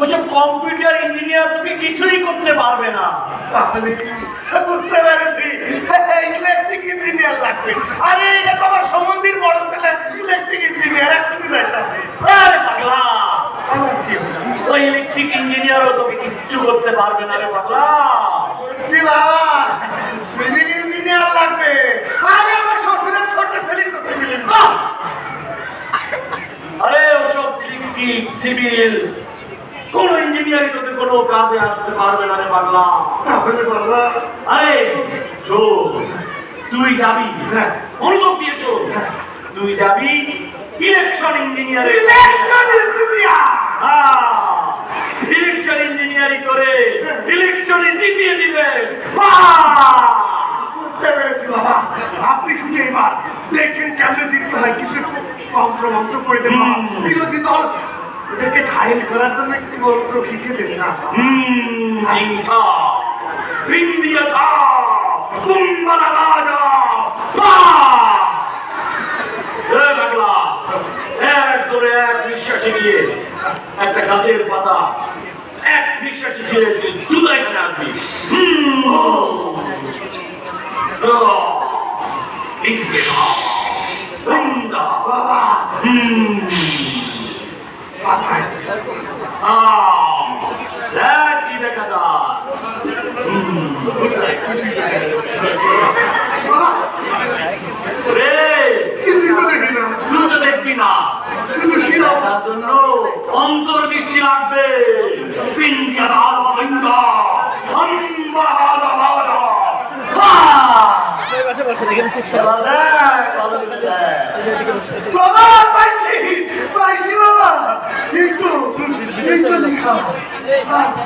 ওসব computer engineer তোকে কিছুই করতে পারবে না। তাহলে বুঝতে পেরেছি, ইলেকট্রিক ইঞ্জিনিয়ার লাগবে। আরে এটা তো আমার সম্বন্ধীর বড় ছেলে ইলেকট্রিক ইঞ্জিনিয়ার, এখনই যাইতাছে। আরে পাগলা, আমার কি ওই ইলেকট্রিক ইঞ্জিনিয়ারও তোকে কিচ্ছু করতে পারবে না রে পাগলা। বলছি বাবা, সিভিল ইঞ্জিনিয়ার লাগবে। আরে আমার শ্বশুরের ছোট ছেলে তো সিভিল ইঞ্জিনিয়ার। আরে ওসব ইলেকট্রিক সিভিল কোন ইঞ্জিনিয়ারই তোকে কোনো কাজে আসতে পারবে না রে পাগলা। তাহলে বাবা, আরে শোন, তুই যাবি, হ্যাঁ। মনোযোগ দিয়ে শোন, তুই যাবি election engineer. Election engineer, election engineering করে ইলেকশনে জিতিয়ে দিবে। বুঝতে পেরেছি বাবা। আপনি শুধু এবার দেখেন কেমনে জিততে হয়, কিছু মন্ত্র করে দেন বাবা। বিরোধী দল এদেরকে ঘায়েল করার জন্য একটু মন্ত্র শিখে দেন না। ইংথা ইন্ডিয়া থা কুম্বালা রাজা বাংলা এক ধরে এক নিঃশ্বাসে দিয়ে একটা গাছের পাতা এক নিঃশ্বাসে ছেড়ে দুটো এখানে আসবি। বাবা মাথায় কি দেখা যায় কিছুই তো দেখি না, তুই তো দেখবি না, কিন্তু শিরো তার জন্য অন্তর্দৃষ্টি লাগবে। পিঞ্জা দাদা বাবা, পাইছি পাইছি বাবা। কিন্তু কিন্তু লেখা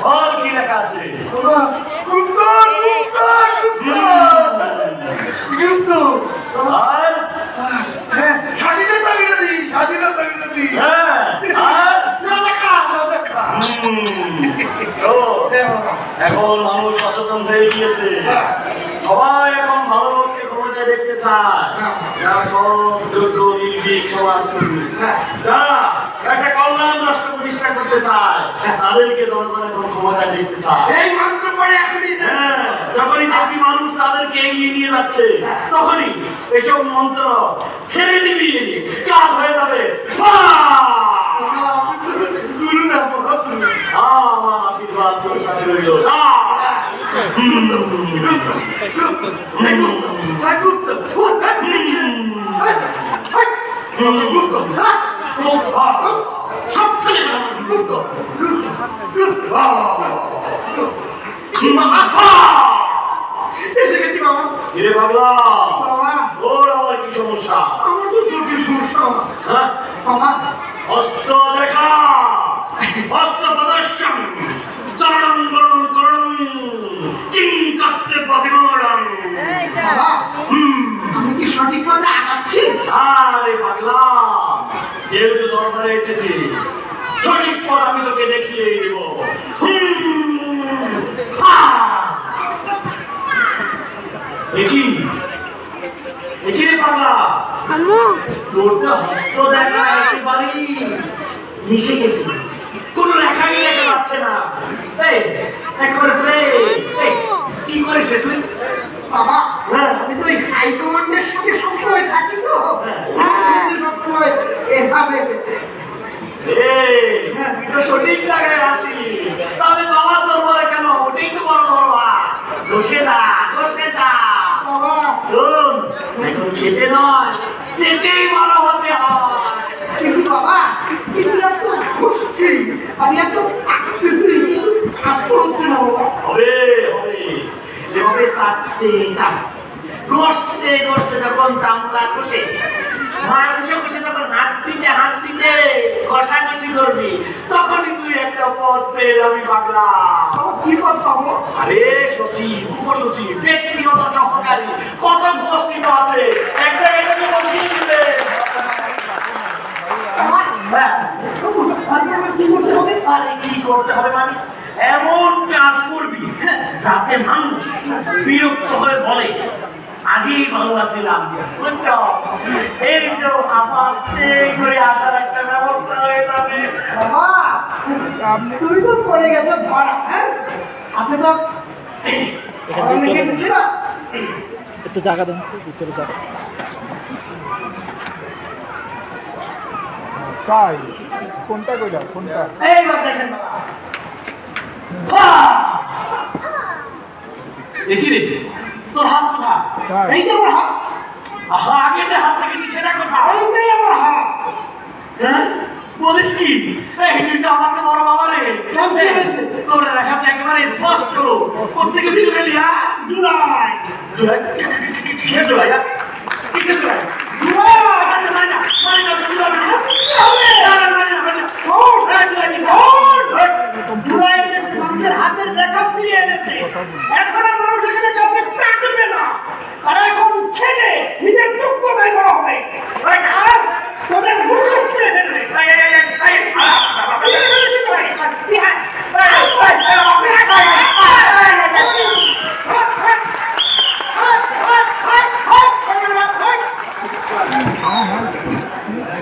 ফল কি লেখা আছে? বাবা, কুত্তর কুত্তর কিন্তু আর হ্যাঁ, স্বাধীনতা বিরোধী, স্বাধীনতা বিরোধী। হ্যাঁ, আর না দেখা, না দেখা। ও, হ্যাঁ বাবা, এখন মানুষ সচেতন হয়ে গিয়েছে। হ্যাঁ। সবাই এখন ভালো লোককে ক্ষমতায় দেখতে চায়। হ্যাঁ। যারা সব যোগ্য নির্ভীক সমাজকর্মী, হ্যাঁ। যারা একটা কল্যাণ রাষ্ট্র প্রতিষ্ঠা করতে চায়, তাদেরকে জনগণ এখন ক্ষমতায় দেখতে চায়। এই মন্ত্র পড়ে এখনই হ্যাঁ, যখনই দেখবি মানুষ তাদেরকে এগিয়ে নিয়ে যাচ্ছে, তখনই এসব মন্ত্র ছেড়ে দিবি, কাজ হয়ে যাবে। গুরু না বাবা, গুরু। আমার আশীর্বাদ তোর সাথে রইল। সব ছেলে এসে গেছি বাবা। কিরে পাগলা, বাবা, ওর আবার কি সমস্যা? আমার তো জটিল সমস্যা বাবা। হ্যাঁ, বাবা, অস্ত্র দেখা, অস্ত্র প্রদর্শন, চরণ বরণ করুন, কিং করতে পাবিমরণ। বাবা, আমি কি সঠিক পথে আগাচ্ছি? আরে পাগলা, যেহেতু দরবারে এসেছি, সঠিক পর আমি তোকে দেখিয়ে দিব। দেখি দেখি রে পাগলা, তোরটা হস্ত দেখা একেবারেই মিশে গেছে, কোনো লেখাই দেখা যাচ্ছে না। এই একেবারে কি করিস রে তুই? বাবা, হ্যাঁ, আমি তো ওই হাইকমান্ডের সাথে সবসময় থাকি তো, সবসময় এভাবে। তুই তো সঠিক জায়গায় আসি, তাহলে বাবার দরবারে কেন? ওটাই তো বড় দরবার। বসে যা, বসে যা। বাবা, শোন, এখন খেতে নয়, চেটেই বড় হতে হয়। কিন্তু বাবা, কিন্তু এত বসছি আর এত থাকতেছি, কিন্তু কাজ তো হচ্ছে না বাবা। হবে হবে, যেভাবে চাটতে চাটতে ঘষতে ঘষতে যখন চামড়া খসে, মাংস খসে যখন হাত দিতে ঘষাঘষি করবি, তখনই তুই একটা পথ পেয়ে যাবি পাগলা। বাবা, কি পথ পাবো? আরে সচিব, উপসচিব, ব্যক্তিগত সহকারী, কত পোস্টিং আছে, এক জায়গায় তোকে বসিয়ে দিবে। বাবা, হ্যাঁ, আমার কি করতে হবে? আরে কি করতে হবে মানে, এমন কাজ করবি যাতে মানুষ বিরক্ত হয়ে বলে, আগেই ভালো আছিলাম, বুঝছো? এই তো আস্তে করে আসার একটা ব্যবস্থা হয়ে যাবে। বাবা, তুমি তো পড়ে গেছো ধরা, হ্যাঁ? হাতে তো লেগে ছিল। একটু জায়গা দেন তো, ভিতরে জায়গা। তাই কোনটা কইলা কোনটা? এইবার দেখেন বাবা। দেখি রে তোর হাত কোথায়? তাই এই যে আমার হাত, আগে যে হাত দেখেছি সেটা কোথায়? এইটাই আমার হাত। হ্যাঁ? বলিস কি? এই তুই তো আমার তো বড় বাবা রে। কেন কি হয়েছে? তোর লেখাটা একেবারে স্পষ্ট। কোত্থেকে ফিরে গেলি, হ্যাঁ? জুলাই, জুলাই? কিসের জুলাই, হ্যাঁ? কিসের জুলাই? জুলাই, মারি না, মারি না, মারি না, জুলাই মারি না। মারি না, মারি না। শোন, এই, জুলাই কিসের? জুলাই যে মানুষের হাতের রেখা ফিরিয়ে এনেছে।